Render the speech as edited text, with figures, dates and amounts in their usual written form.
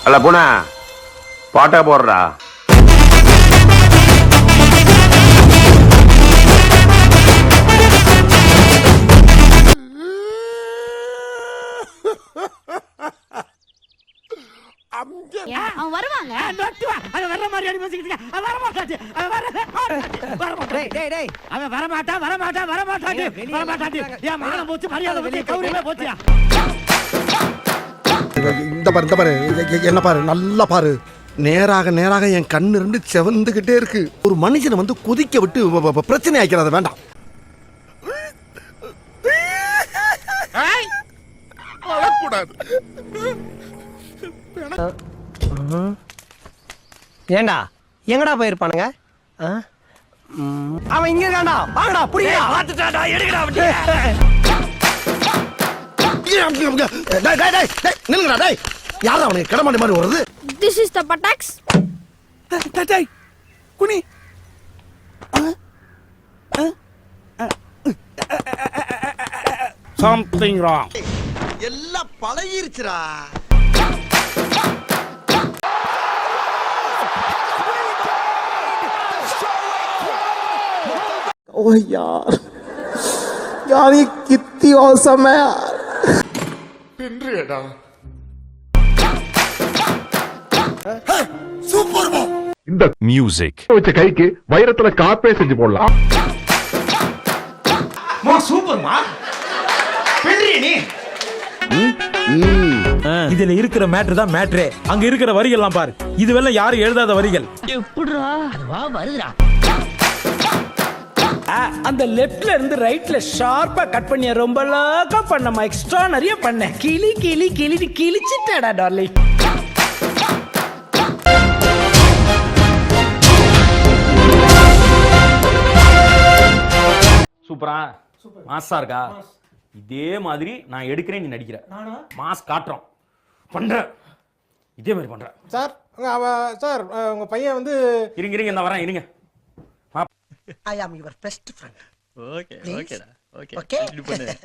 அல்ல பூனா பாட்டா போடுறா. அவன் வருவாங்க. அவன் வர மாதிரி அடி பேசிக்கிட்டு அவன் வர மாட்டாச்சு. அவன் வர மாட்டான். டேய் டேய் அவன் வர மாட்டான். ஏன் மானம் போச்சு, மரியாதை போச்சு, கௌரவமே போச்சியா? இந்த பாரு என்ன பாரு, நல்லா பாரு. நேராக என் கண்ணு ரெண்டு செவந்துகிட்டே இருக்கு. ஒரு மனுஷனை வந்து கொதிக்க விட்டு பிரச்சனை ஆக்கிறாத வேண்டாம். ஏண்டா எங்கடா போயிருப்பானுங்க? அவன் இங்க இருக்கான்டா, வாங்கடா புடிடா. பாத்துட்டாடா, எடுங்கடா வண்டியை. நில்லுங்கடா டேய். யாரா அவனுக்கு கடமாடி மாதிரி வருது? This is the buttocks. டேய் குனி. Something wrong. எல்லாம் பழகிருச்சுடா. ओह यार ये कितनी औसम है यार. சூப்பர் பா. இந்த மியூசிக் வச்ச கைக்கு வைரத்துல காப்பே செஞ்சு போடலாம். சூப்பர்மா. பெரிய நீ. இதுல இருக்கிற மேட்டர் தான் மேட்டரே. அங்க இருக்கிற வரிகள் எல்லாம் பாரு. இதுவெல்லாம் யாரும் எழுதாத வரிகள். எப்படிடா? அதுவா வருதுடா. அந்த லெஃப்ட்ல இருந்து ரைட்ல ஷார்ப்பா கட் பண்ணிய ரொம்ப லாக்கா பண்ணமா, எக்ஸ்ட்ரானரியா பண்ண. கிழிச்சிட்டடா டார்லிங். சூப்பரா மாஸா இருக்கா? இதே மாதிரி நான் எடுக்கிறேன், நீ நடிக்கிற. மாஸ் காட்டுறோம் பண்ற, இதே மாதிரி பண்ற. சார் சார் உங்க பையன் வந்து இருங்க இந்த வரேன், இருங்க. I am your best friend. Okay.